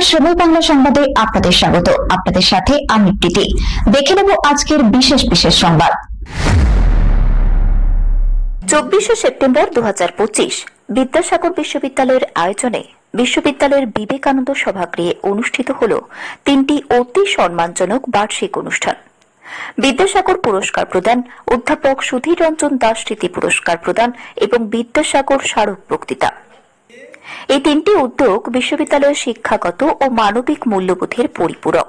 নমস্কার, শ্রবণ বাংলা সংবাদে আপনাদের স্বাগত। আপনাদের সাথে আমি প্রীতি। দেখে নেব আজকের বিশেষ বিশেষ সংবাদ। 24শে সেপ্টেম্বর 2025 বিদ্যাসাগর বিশ্ববিদ্যালয়ের আয়োজনে বিশ্ববিদ্যালয়ের বিবেকানন্দ সভাগৃহে অনুষ্ঠিত হল 3টি অতি সম্মানজনক বার্ষিক অনুষ্ঠান। বিদ্যাসাগর পুরস্কার প্রদান, অধ্যাপক সুধীর রঞ্জন দাস স্মৃতি পুরস্কার প্রদান এবং বিদ্যাসাগর স্মারক বক্তৃতা। এই 3টি উদ্যোগ বিশ্ববিদ্যালয়ের শিক্ষাগত ও মানবিক মূল্যবোধের পরিপূরক,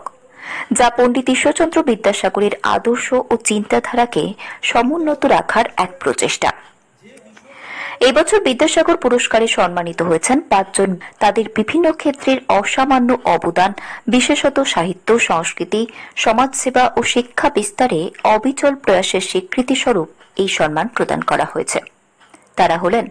যা পণ্ডিত ঈশ্বরচন্দ্র বিদ্যাসাগরের আদর্শ ও চিন্তাধারাকে সমুন্নত রাখার এক প্রচেষ্টা। এই বছর বিদ্যাসাগর পুরস্কারে সম্মানিত হয়েছেন 5 জন। তাদের বিভিন্ন ক্ষেত্রের অসামান্য অবদান, বিশেষত সাহিত্য, সংস্কৃতি, সমাজসেবা ও শিক্ষা বিস্তারে অবিচল প্রয়াসের স্বীকৃতি স্বরূপ এই সম্মান প্রদান করা হয়েছে। তারা হলেন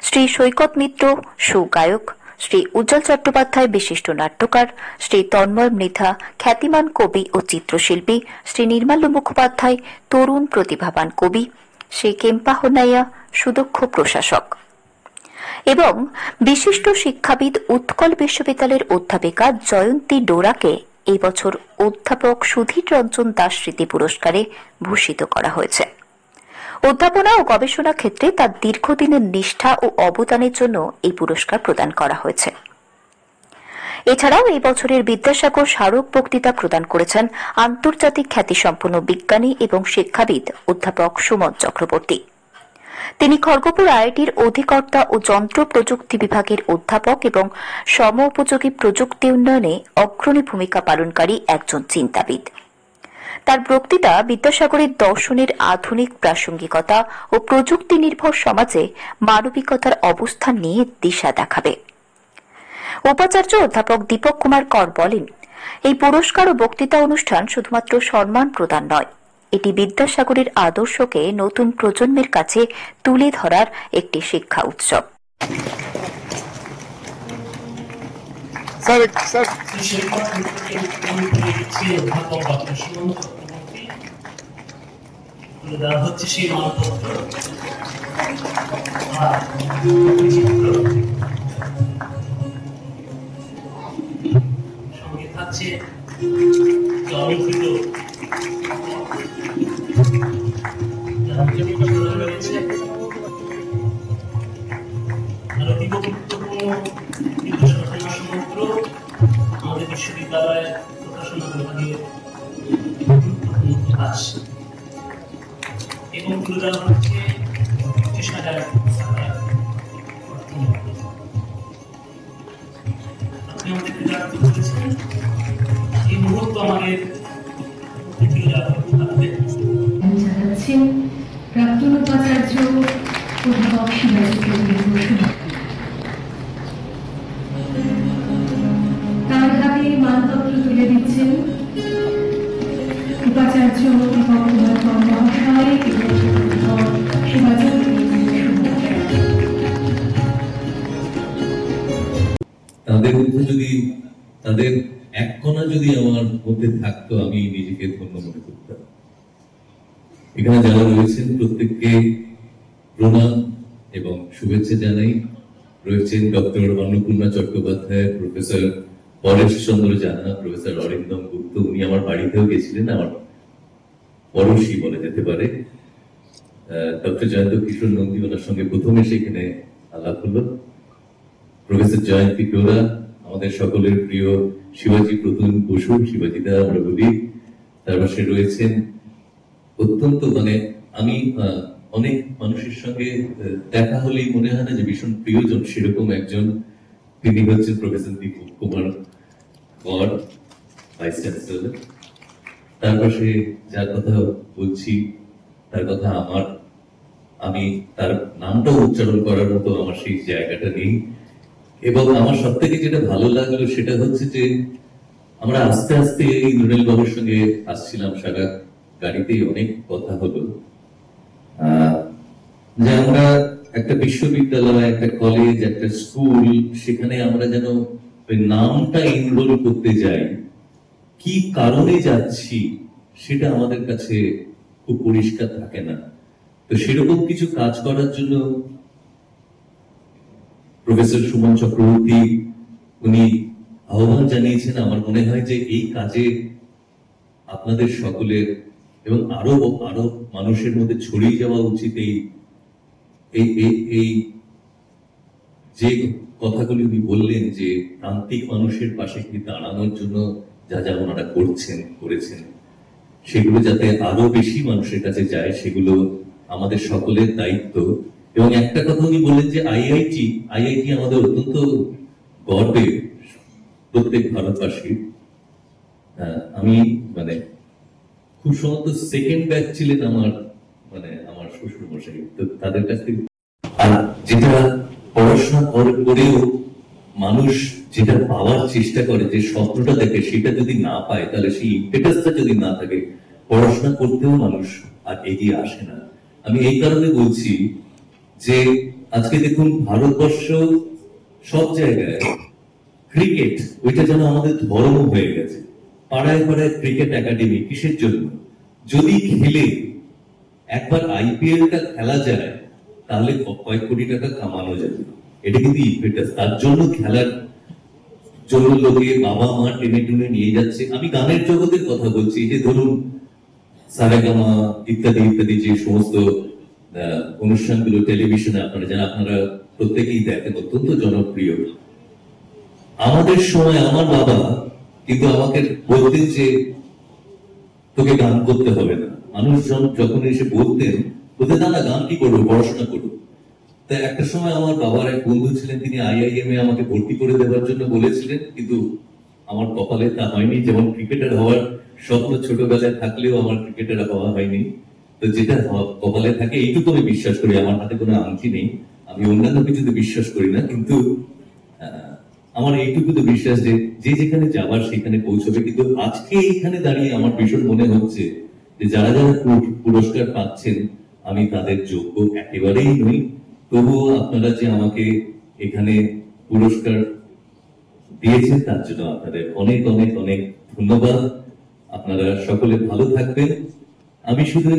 শ্রী সৈকত মিত্র, সুগায়ক; শ্রী উজ্জ্বল চট্টোপাধ্যায়, বিশিষ্ট নাট্যকার; শ্রী তন্ময় মৃধা, খ্যাতিমান কবি ও চিত্রশিল্পী; শ্রী নির্মাল্য মুখোপাধ্যায়, তরুণ প্রতিভাবান কবি; শ্রী কেম্পা হোনাইয়া, সুদক্ষ প্রশাসক এবং বিশিষ্ট শিক্ষাবিদ উৎকল বিশ্ববিদ্যালয়ের অধ্যাপিকা জয়ন্তী ডোরাকে এই বছর অধ্যাপক সুধীর রঞ্জন দাস স্মৃতি পুরস্কারে ভূষিত করা হয়েছে। অধ্যাপনা ও গবেষণা ক্ষেত্রে তার দীর্ঘদিনের নিষ্ঠা ও অবদানের জন্য এই পুরস্কার প্রদান করা হয়েছে। এছাড়াও এই বছরের বিদ্যাসাগর স্মারক বক্তৃতা প্রদান করেছেন আন্তর্জাতিক খ্যাতিসম্পন্ন বিজ্ঞানী এবং শিক্ষাবিদ অধ্যাপক সুমন চক্রবর্তী। তিনি খড়গপুর আইআইটির অধিকর্তা ও যন্ত্র প্রযুক্তি বিভাগের অধ্যাপক এবং সমোপযোগী প্রযুক্তি উন্নয়নে অগ্রণী ভূমিকা পালনকারী একজন চিন্তাবিদ। তার বক্তৃতা বিদ্যাসাগরের দর্শনের আধুনিক প্রাসঙ্গিকতা ও প্রযুক্তি নির্ভর সমাজে মানবিকতার অবস্থান নিয়ে দিশা দেখাবে। উপাচার্য অধ্যাপক দীপক কুমার কর বলেন, এই পুরস্কার ও বক্তৃতা অনুষ্ঠান শুধুমাত্র সম্মান প্রদান নয়, এটি বিদ্যাসাগরের আদর্শকে নতুন প্রজন্মের কাছে তুলে ধরার একটি শিক্ষা উৎসব। সঙ্গে থাকছে রয়েছে আরো অতীব গুরুত্বপূর্ণ সমগ্র আমাদের বিশ্ববিদ্যালয়ের প্রকাশনা বিভাগের গুরুত্বপূর্ণ প্রকাশ এবং তুলে দেওয়া হচ্ছে 25,000 আপনি আমাদেরকে জানাতে বলেছেন এই মুহূর্ত আমাদের জানাচ্ছেন প্রাক্তন উপাচার্য অধ্যাপক শিবাজী চৌধুরী বসু। তার হাতে মানপত্র তুলে দিচ্ছেন উপাচার্য দীপক কুমার কর মহাশয় এবং শিবাজী তাদের মধ্যে যদি তাদের এক কণা যদি আমার মধ্যে থাকতো, আমি নিজেকে ধন্য মনে করতাম। এখানে যারা রয়েছেন প্রত্যেককে প্রণাম এবং শুভেচ্ছা জানাই। রয়েছেন ডক্টর অন্নপূর্ণা চট্টোপাধ্যায়, প্রফেসর পরেশ চন্দ্র জানা, প্রফেসর অরিন্দম গুপ্ত, উনি আমার বাড়িতেও গেছিলেন, আমার পড়োশী বলা যেতে পারে। ডক্টর জয়ন্ত কিশোর নন্দী, ওনার সঙ্গে প্রথমে সেখানে আলাপ হলো। প্রফেসর জয়ন্তী ডোরা, আমাদের সকলের প্রিয় শিবাজী প্রতুল বসু, শিবাজীদা আমরা বলি। তার পাশে রয়েছেন অত্যন্ত আমি অনেক মানুষের সঙ্গে দেখা হলেই মনে হয় না যে ভীষণ প্রিয়জন, সেরকম একজন। তিনি হচ্ছেন প্রফেসর দীপক কুমার কর, ভাইস চ্যান্সেলর। তার পাশে যার কথা বলছি তার কথা আমি তার নামটাও উচ্চারণ করার মতো আমার সেই জায়গাটা নেই। এবং আমার সব থেকে যেটা ভালো লাগলো সেটা হচ্ছে যে আমরা আস্তে আস্তে এই নুরেল বাবুর সঙ্গে আসছিলাম, সারা গাড়িতেই অনেক কথা হলো যে আমরা একটা বিশ্ববিদ্যালয়, একটা কলেজ, একটা স্কুল, সেখানে আমরা যেন ওই নামটা এনরোল করতে যাই, কি কারণে যাচ্ছি সেটা আমাদের কাছে খুব পরিষ্কার থাকে না। তো সেরকম কিছু কাজ করার জন্য প্রফেসর সুমন চক্রবর্তী উনি আহ্বান জানিয়েছেন, আমার মনে হয় যে এই কাজে আপনাদের সকলের এবং আরো আরো মানুষের মধ্যে ছড়িয়ে যাওয়া উচিত এই এই এই এই যে কথাগুলি উনি বললেন যে প্রান্তিক মানুষের পাশে কি দাঁড়ানোর জন্য যা যা ওনারা করেছেন সেগুলো যাতে আরো বেশি মানুষের কাছে যায়, সেগুলো আমাদের সকলের দায়িত্ব। এবং একটা কথা উনি বললেন যে আইআইটি আমাদের অত্যন্ত গর্বের, প্রত্যেক ভারতবাসীর। আমি মানে খুব সম্ভবত সেকেন্ড ব্যাচ ছিলেন আমার শ্বশুর মশাই, তো তাদের কাছ থেকে আর যেটা পড়াশোনা করেও মানুষ যেটা পাওয়ার চেষ্টা করে, যে স্বপ্নটা দেখে, সেটা যদি না পায়, তাহলে সেই ইম্পেটাসটা যদি না থাকে, পড়াশোনা করতেও মানুষ আর এগিয়ে আসে না। আমি এই কারণে বলছি যে আজকে দেখুন ভারতবর্ষ সব জায়গায় ক্রিকেট, ওইটা যেন আমাদের ধর্ম হয়ে গেছে। পাড়ায় পাড়ায় ক্রিকেট একাডেমি, কিসের জন্য? যদি খেলে একবার আইপিএলটা খেলা যায়, তাহলে কয়েক কোটি টাকা কামানো যাবে। এটা কিন্তু ইম্পেটাস। তার জন্য খেলার জন্য লোকে বাবা মা টেনে টুনে নিয়ে যাচ্ছে। আমি গানের জগতের কথা বলছি, যে ধরুন সারেগামা ইত্যাদি ইত্যাদি যে সমস্ত অনুষ্ঠানগুলো টেলিভিশনে আপনারা প্রত্যেকেই দেখেন, অত্যন্ত জনপ্রিয়। আমাদের সময় আমার বাবা কিন্তু আমাকে বলতেন যে তোকে গান করতে হবে না। মানুষজন যখন এসে বলতেন না গান কি করবো, পড়াশোনা করবো। তাই একটা সময় আমার বাবার এক বন্ধু ছিলেন, তিনি আইআইএম এ আমাকে ভর্তি করে দেওয়ার জন্য বলেছিলেন, কিন্তু আমার কপালে তা হয়নি। যেমন ক্রিকেটার হওয়ার স্বপ্ন ছোটবেলায় থাকলেও আমার ক্রিকেটার হওয়া হয়নি। তো যেটা কপালে থাকে এইটুকু আমি বিশ্বাস করি। আমার হাতে কোনো আংটি নেই, আমি অন্যান্য কিছুতে বিশ্বাস করি না, কিন্তু আমার এইটুকু তো বিশ্বাস যে যে যেখানে যাবার সেখানে পৌঁছবে। কিন্তু আজকে এইখানে দাঁড়িয়ে আমার ভীষণ মনে হচ্ছে যে যারা যারা পুরস্কার পাচ্ছেন, আমি তাদের যোগ্য একেবারেই নই। তবুও আপনারা যে আমাকে এখানে পুরস্কার দিয়েছেন, তার জন্য আপনাদের অনেক অনেক অনেক ধন্যবাদ। আপনারা সকলে ভালো থাকবেন। আমি শুধু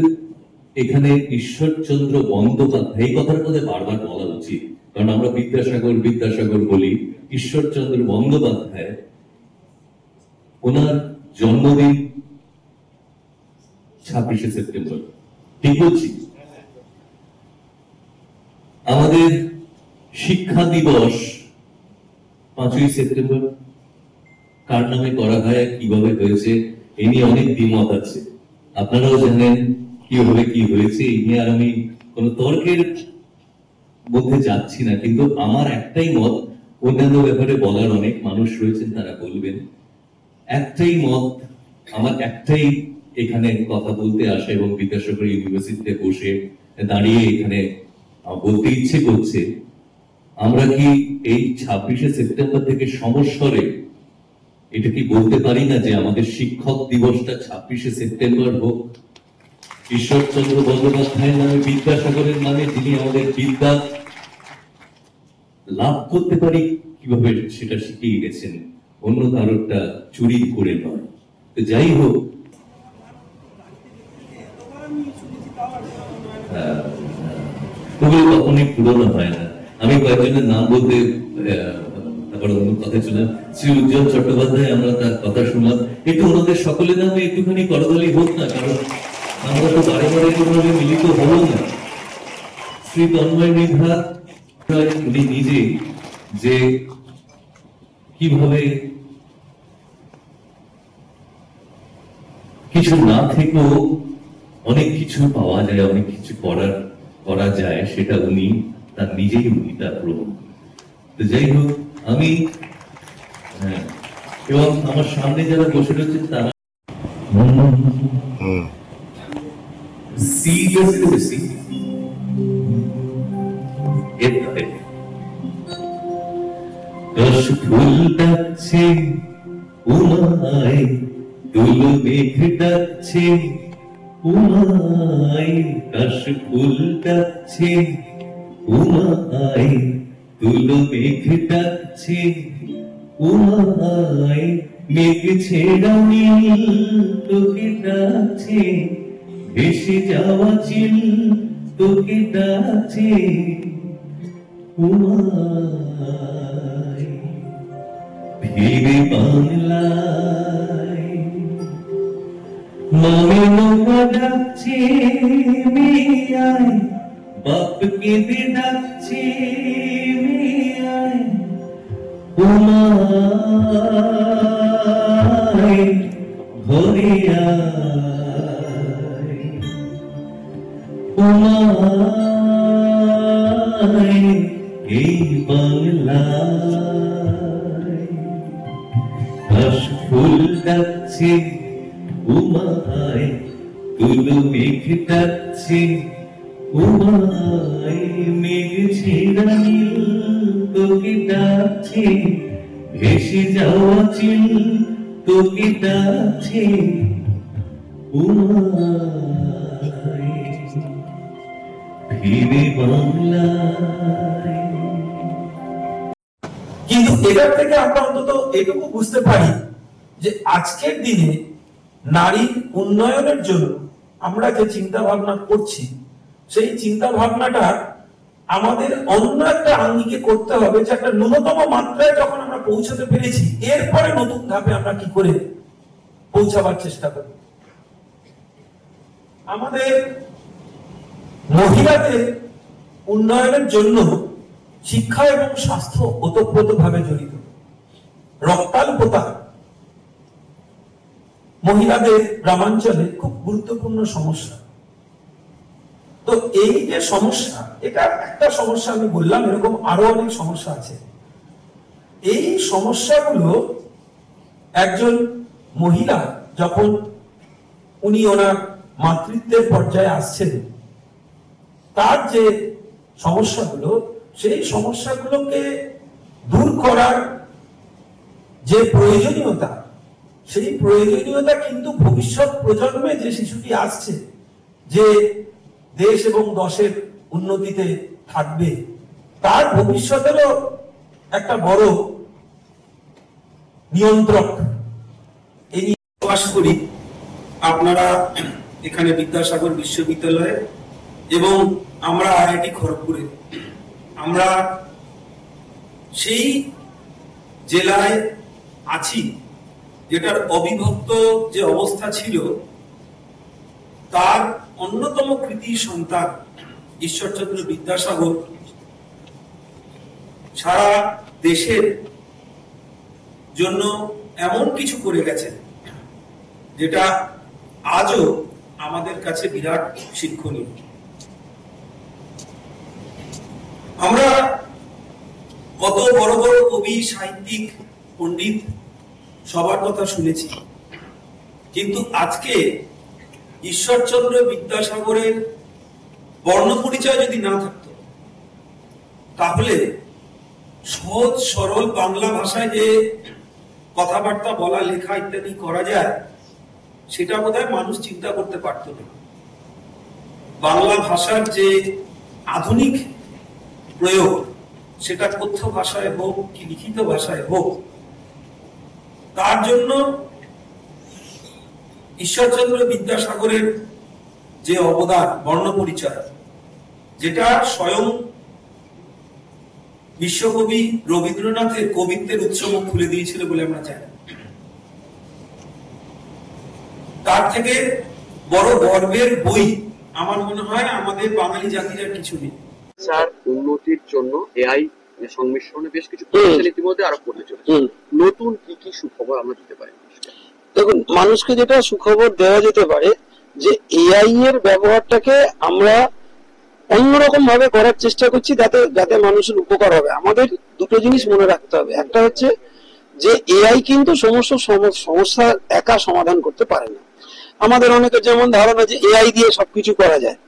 এখানে ঈশ্বরচন্দ্র বন্দ্যোপাধ্যায়, এই কথার মধ্যে বারবার বলা উচিত, কারণ আমরা বিদ্যাসাগর বলি। ঈশ্বরচন্দ্র বন্দ্যোপাধ্যায়, ওনার জন্মদিন 26শে সেপ্টেম্বর, ঠিক বলছি? আমাদের শিক্ষা দিবস 5ই সেপ্টেম্বর কার নামে করা হয়, কিভাবে হয়েছে, এই নিয়ে অনেক দ্বিমত আছে। আপনারাও জানেন কিভাবে কি হয়েছে, এই নিয়ে আর আমি কোন তর্কের মধ্যে যাচ্ছি না। কিন্তু আমার একটাই মত, অন্যান্য ব্যাপারে বলার অনেক মানুষ রয়েছেন, তারা বলবেন। একটাই মত, আমার একটাই এখানে কথা বলতে আসা এবং বিদ্যাসাগর ইউনিভার্সিটিতে বসে দাঁড়িয়ে এখানে বলতে ইচ্ছে করছে, আমরা কি এই 26শে সেপ্টেম্বর থেকে সমস্বরে এটা কি বলতে পারি না যে আমাদের শিক্ষক দিবসটা 26শে সেপ্টেম্বর হোক? ঈশ্বরচন্দ্র বন্দ্যোপাধ্যায়ের নামে, বিদ্যাসাগরের নামে, যিনি আমাদের বিদ্যা লাভ করতে পারি কিভাবে সেটা শিখিয়ে গেছেন, অন্য কারোরটা চুরি করে নয়। তো যাই হোক, ওগুলো কখনই পুরোনো হয় না। আমি কয়েকজনের নাম বলতে তারপর অন্য কথা ছিল, শ্রী উজ্জ্বল চট্টোপাধ্যায়, আমরা তার কথা শুনলাম। একটু ওনাদের সকলের নামে একটুখানি করতালি হোক না, কারণ আমরা তো বারে বারে কোনোভাবে মিলিত হবো না। শ্রী তন্ময় মৃধা, উনি নিজে যে কিভাবে কিছু না থেকেও অনেক কিছু পাওয়া যায়, অনেক কিছু করা যায়, সেটা উনি তার নিজেই তার প্রমাণ। তো যাই হোক, আমি এবং আমার সামনে যারা বসে রয়েছেন তারা সিরিয়াসলি ফুল ডাকছে উমায়, দুল মেঘ ডাকছে উমায়, কাশ ফুল ডাকছে উমায়, দুল মেঘ ডাকছে উমায়, মেঘ ছেড়া নীল তোকে ডাকছে, ভেসে যাওয়া চিল তোকে ডাকছে উমায়। ফিরে বাংলায় মামি নৌকা ডাকছে মিয়ায় বাপ কেঁদে ডাকছে মিয়ায় উমায় ঘরে আয় উমায় এই বাংলায় ঘাস ফুল ডাকছে উমায় তুলো মেঘ ডাকছে উমায় মেঘ ছেড়া নীল তোকে ডাকছে ভেসে যাওয়া চিল তোকে ডাকছে উমায় ফিরে বাংলায়। কিন্তু এটার থেকে আমরা অন্তত এটুকু বুঝতে পারি যে আজকের দিনে নারীর উন্নয়নের জন্য আমরা যে চিন্তা ভাবনা করছি সেই চিন্তা ভাবনাটা আমাদের অন্য একটা আঙ্গিকে করতে হবে, যে একটা ন্যূনতম মাত্রায় যখন আমরা পৌঁছাতে পেরেছি এরপরে নতুন ধাপে আমরা কি করে পৌঁছাবার চেষ্টা করি। আমাদের মহিলাদের উন্নয়নের জন্য শিক্ষা এবং স্বাস্থ্য ওতপ্রোতভাবে জড়িত। রক্তাল্পতা মহিলাদের গ্রামাঞ্চলে খুব গুরুত্বপূর্ণ সমস্যা। তো এই যে সমস্যা, এটা একটা সমস্যা আমি বললাম, এরকম আরো অনেক সমস্যা আছে। এই সমস্যাগুলো একজন মহিলা যখন উনি ওনার মাতৃত্বের পর্যায়ে আসছেন, তার যে সমস্যাগুলো, সেই সমস্যাগুলোকে দূর করার যে প্রয়োজনীয়তা, সেই প্রয়োজনীয়তা কিন্তু ভবিষ্যৎ প্রজন্মে যে শিশুটি আসছে, যে দেশ এবং দশের উন্নতিতে থাকবে, তার ভবিষ্যতেরও একটা বড় নিয়ন্ত্রক। এই প্রকাশ করি আপনারা এখানে বিদ্যাসাগর বিশ্ববিদ্যালয়ে এবং আমরা আইআইটি খড়গপুরে, আমরা সেই জেলায় আছি যেটার অবিভক্ত যে অবস্থা ছিল, তার অন্যতম কৃতি সন্তান ঈশ্বরচন্দ্র বিদ্যাসাগর সারা দেশের জন্য এমন কিছু করে গেছেন যেটা আজও আমাদের কাছে বিরাট শিক্ষণীয়। আমরা কত বড় বড় কবি, সাহিত্যিক, পণ্ডিত সবার কথা শুনেছি, কিন্তু আজকে ঈশ্বরচন্দ্র বিদ্যাসাগরের বর্ণ পরিচয় যদি না থাকতো, তাহলে সহজ সরল বাংলা ভাষায় যে কথাবার্তা বলা, লেখা ইত্যাদি করা যায়, সেটা বোধহয় মানুষ চিন্তা করতে পারত না। বাংলা ভাষার যে আধুনিক প্রয়োগ, সেটা কথ্য ভাষায় হোক কি লিখিত ভাষায় হোক, তার জন্য ঈশ্বরচন্দ্র বিদ্যাসাগরের যে অবদান, বর্ণ পরিচয়, যেটা স্বয়ং বিশ্বকবি রবীন্দ্রনাথের কবিত্বের উৎসমুখ খুলে দিয়েছিল বলে আমরা জানি, তার থেকে বড় গর্বের বই আমার মনে হয় আমাদের বাঙালি জাতির আর কিছু নেই। উন্নতির জন্য এআই সংমিশ্রণে বেশ কিছু প্রতিষ্ঠান ইতিমধ্যে আরোপ করতে চলেছে। নতুন কি কি সুখবর আমরা দিতে পারি? দেখুন, মানুষকে যেটা সুখবর দেওয়া যেতে পারে যে এআই এর ব্যবহারটাকে আমরা অন্যরকম ভাবে করার চেষ্টা করছি, যাতে মানুষের উপকার হবে। আমাদের দুটো জিনিস মনে রাখতে হবে। একটা হচ্ছে যে এআই কিন্তু সমস্ত সমস্যা একা সমাধান করতে পারে না। আমাদের অনেকের যেমন ধারণা যে এআই দিয়ে সবকিছু করা যায়।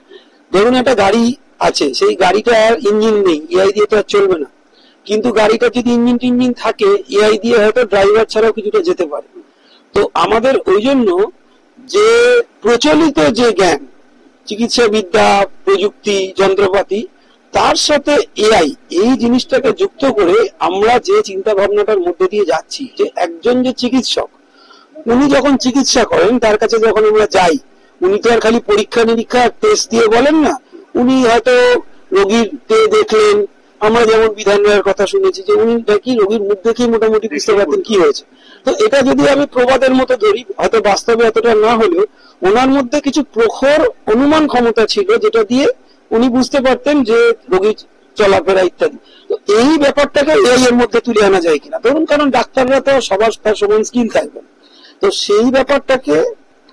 ধরুন একটা গাড়ি আছে, সেই গাড়িটা আর ইঞ্জিন নেই, এআই দিয়ে তো আর চলবে না। কিন্তু গাড়িটা যদি ইঞ্জিন থাকে, এআই দিয়ে হয়তো ড্রাইভার ছাড়াও কিছুটা যেতে পারে। তো আমাদের ওই জন্য যে প্রচলিত যে জ্ঞান, চিকিৎসা বিদ্যা, প্রযুক্তি, যন্ত্রপাতি, তার সাথে এআই, এই জিনিসটাকে যুক্ত করে আমরা যে চিন্তা ভাবনাটার মধ্যে দিয়ে যাচ্ছি, যে একজন যে চিকিৎসক, উনি যখন চিকিৎসা করেন, তার কাছে যখন আমরা যাই, উনি তো আর খালি পরীক্ষা নিরীক্ষা টেস্ট দিয়ে বলেন না। উনি হয়তো রোগীকে দেখলেন, আমরা যেমন বিধান রায়ের কথা শুনেছি যে উনি নাকি রোগীর মুখ দেখেই মোটামুটি বুঝতে পারতেন কি হয়েছে। তো এটা যদি আমি প্রবাদের মতো ধরি, হয়তো বাস্তবে এতটা না হলেও ওনার মধ্যে কিছু প্রখর অনুমান ক্ষমতা ছিল, যেটা দিয়ে উনি বুঝতে পারতেন যে রোগীর চলাফেরা ইত্যাদি। তো এই ব্যাপারটাকে এআই এর মধ্যে তুলে আনা যায় কিনা, ধরুন, কারণ ডাক্তাররা তো সবার তার সমান স্কিল থাকবে না, তো সেই ব্যাপারটাকে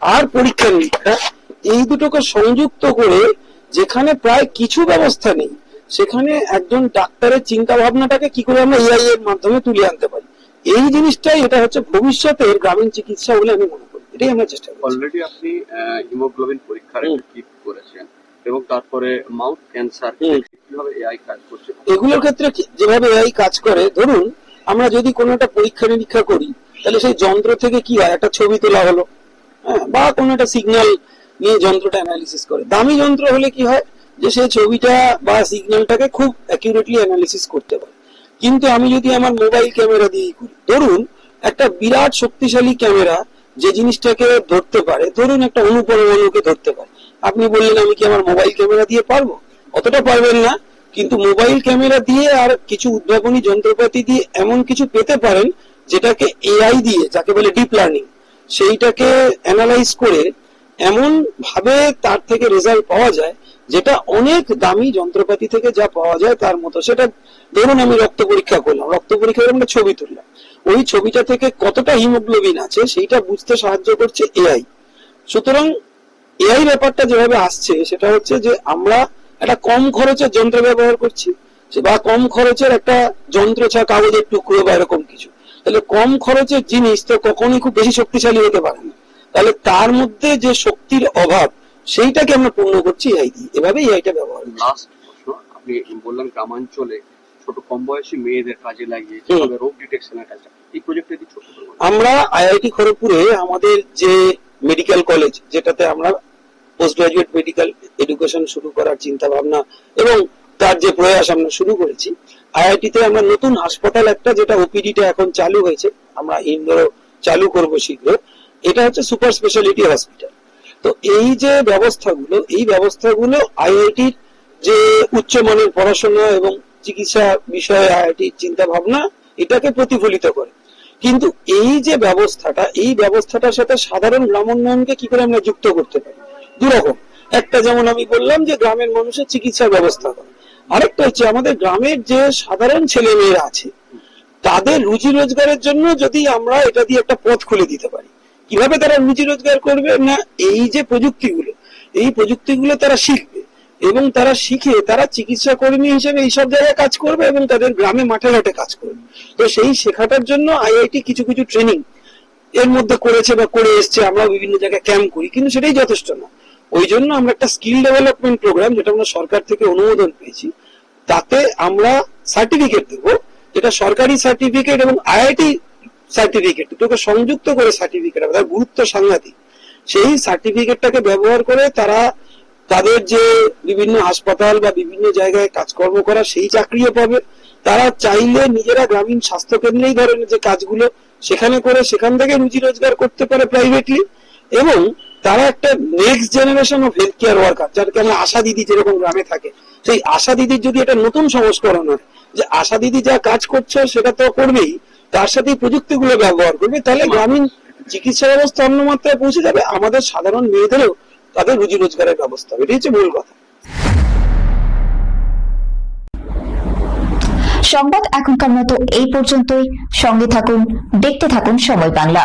আর পরীক্ষা নিরীক্ষা এই দুটোকে সংযুক্ত করে যেখানে প্রায় কিছু ব্যবস্থা নেই, সেখানে একজন ডাক্তারের চিন্তা ভাবনাটাকে কি করে আমরা এআই এর মাধ্যমে তুলে আনতে পারি, এই জিনিসটাই এটা হচ্ছে ভবিষ্যতের গ্রামীণ চিকিৎসা বলে আমি মনে করি। এটাই আমরা চেষ্টা করি। অলরেডি আপনি হিমোগ্লোবিন পরীক্ষার কিট করেছেন এবং তারপরে মাউথ ক্যান্সার কিভাবে এআই কাজ করছে এগুলোর ক্ষেত্রে যেভাবে এআই কাজ করে, ধরুন আমরা যদি কোনো একটা পরীক্ষা নিরীক্ষা করি, তাহলে সেই যন্ত্র থেকে কি হয়, একটা ছবি তোলা হলো, হ্যাঁ, বা কোনো একটা সিগন্যাল নিয়ে যন্ত্রটা অ্যানালিসিস করে। দামি যন্ত্র হলে কি হয় যে সেই ছবিটা বা সিগন্যালটাকে খুব অ্যাকিউরেটলি অ্যানালিসিস করতে পারে। কিন্তু আমি যদি আমার মোবাইল ক্যামেরা দিয়ে করি, ধরুন একটা বিরাট শক্তিশালী ক্যামেরা যে জিনিসটাকে ধরতে পারে, ধরুন একটা অনুপরমাণুকে ধরতে পারে, আপনি বললেন আমি কি আমার মোবাইল ক্যামেরা দিয়ে পারবো? অতটা পারবেন না, কিন্তু মোবাইল ক্যামেরা দিয়ে আর কিছু উদ্ভাবনী যন্ত্রপাতি দিয়ে এমন কিছু পেতে পারেন যেটাকে এআই দিয়ে, যাকে বলে ডিপ লার্নিং, সেইটাকে অ্যানালাইজ করে এমন ভাবে তার থেকে রেজাল্ট পাওয়া যায় যেটা অনেক দামি যন্ত্রপাতি থেকে যা পাওয়া যায় তার মতো। সেটা ধরুন আমি রক্ত পরীক্ষা করলাম, রক্ত পরীক্ষা করে আমরা ছবি তুললাম, ওই ছবিটা থেকে কতটা হিমোগ্লোবিন আছে সেইটা বুঝতে সাহায্য করছে এআই। সুতরাং এআই ব্যাপারটা যেভাবে আসছে সেটা হচ্ছে যে আমরা একটা কম খরচের যন্ত্র ব্যবহার করছি, বা কম খরচের একটা যন্ত্র ছাড়া কাগজের টুকরো বা এরকম কিছু। তাহলে কম খরচের জিনিস তো কখনোই খুব বেশি শক্তিশালী হতে পারে না, তাহলে তার মধ্যে যে শক্তির অভাব সেইটাকে আমরা পূর্ণ করছি এআই দিয়ে, এভাবেই এআইটা ব্যবহার। লাস্ট প্রশ্ন, আপনি বললেন গ্রামাঞ্চলে ছোট কম বয়সী মেয়েদের কাজে লাগিয়ে কিভাবে রোগ ডিটেকশনের কাজটা, এই প্রজেক্টটা কি ছোট? আমরা আইআইটি খড়গপুরে আমাদের যে মেডিকেল কলেজ, যেটাতে আমরা পোস্ট গ্রাজুয়েট মেডিকেল এডুকেশন শুরু করার চিন্তা ভাবনা এবং তার যে প্রয়াস আমরা শুরু করেছি, আইআইটিতে আমরা নতুন হাসপাতাল একটা, যেটা ওপিডিটা এখন চালু হয়েছে, আমরা ইন্দোর চালু করব শীঘ্র, এটা হচ্ছে সুপার স্পেশালিটি হসপিটাল। তো এই যে ব্যবস্থাগুলো, এই ব্যবস্থাগুলো আইআইটির যে উচ্চমানের পড়াশোনা এবং চিকিৎসা বিষয়ে আইআইটির চিন্তা ভাবনা এটাকে প্রতিফলিত করে। কিন্তু এই যে ব্যবস্থাটা, এই ব্যবস্থাটার সাথে সাধারণ গ্রামোন্নয়নকে কি করে আমরা যুক্ত করতে পারি, দুরকম। একটা যেমন আমি বললাম যে গ্রামের মানুষের চিকিৎসার ব্যবস্থা করা, আরেকটা হচ্ছে আমাদের গ্রামের যে সাধারণ ছেলে মেয়েরা আছে তাদের রুজি রোজগারের জন্য যদি আমরা এটা দিয়ে একটা পথ খুলে দিতে পারি। কিভাবে তারা রুজি রোজগার করবে না, এই যে প্রযুক্তিগুলো, এই প্রযুক্তিগুলো তারা শিখবে এবং তারা শিখে তারা চিকিৎসা কর্মী হিসেবে এইসব জায়গায় কাজ করবে এবং তাদের গ্রামে মাঠে ঘাটে কাজ করবে। তো সেই শেখাটার জন্য আইআইটি কিছু কিছু ট্রেনিং এর মধ্যে করেছে বা করে এসছে, আমরা বিভিন্ন জায়গায় ক্যাম্প করি, কিন্তু সেটাই যথেষ্ট না। ওই জন্য আমরা একটা স্কিল ডেভেলপমেন্ট প্রোগ্রাম, যেটা আমরা সরকার থেকে অনুমোদন পেয়েছি, তাতে আমরা সার্টিফিকেট দেবো, যেটা সরকারি সার্টিফিকেট এবং আইআইটি সার্টিফিকেট দুটোকে সংযুক্ত করে সার্টিফিকেট, তার গুরুত্ব সাংঘাতিক। সেই সার্টিফিকেটটাকে ব্যবহার করে তারা তাদের যে বিভিন্ন হাসপাতাল বা বিভিন্ন জায়গায় কাজকর্ম করা সেই চাকরিও পাবে। তারা চাইলে নিজেরা গ্রামীণ স্বাস্থ্য কেন্দ্রেই ধরেন যে কাজগুলো সেখানে করে সেখান থেকে রুজি রোজগার করতে পারে প্রাইভেটলি, এবং তারা একটা next generation of health care worker, যাদেরকে আমরা আশা দিদি যেরকম গ্রামে থাকে, সেই আশা দিদির যদি একটা নতুন সংস্করণ হয় যে আশা দিদি যা কাজ করছে সেটা তো করবেই, তার সাথে প্রযুক্তিগুলো ব্যবহার করবে, তাহলে গ্রামীণ চিকিৎসা ব্যবস্থা অন্য মাত্রায় পৌঁছে যাবে, আমাদের সাধারণ মেয়েদেরও তাদের রুজি রোজগারের ব্যবস্থা হবে। এটাই হচ্ছে মূল কথা। সংবাদ এখনকার মতো এই পর্যন্তই। সঙ্গে থাকুন, দেখতে থাকুন সময় বাংলা।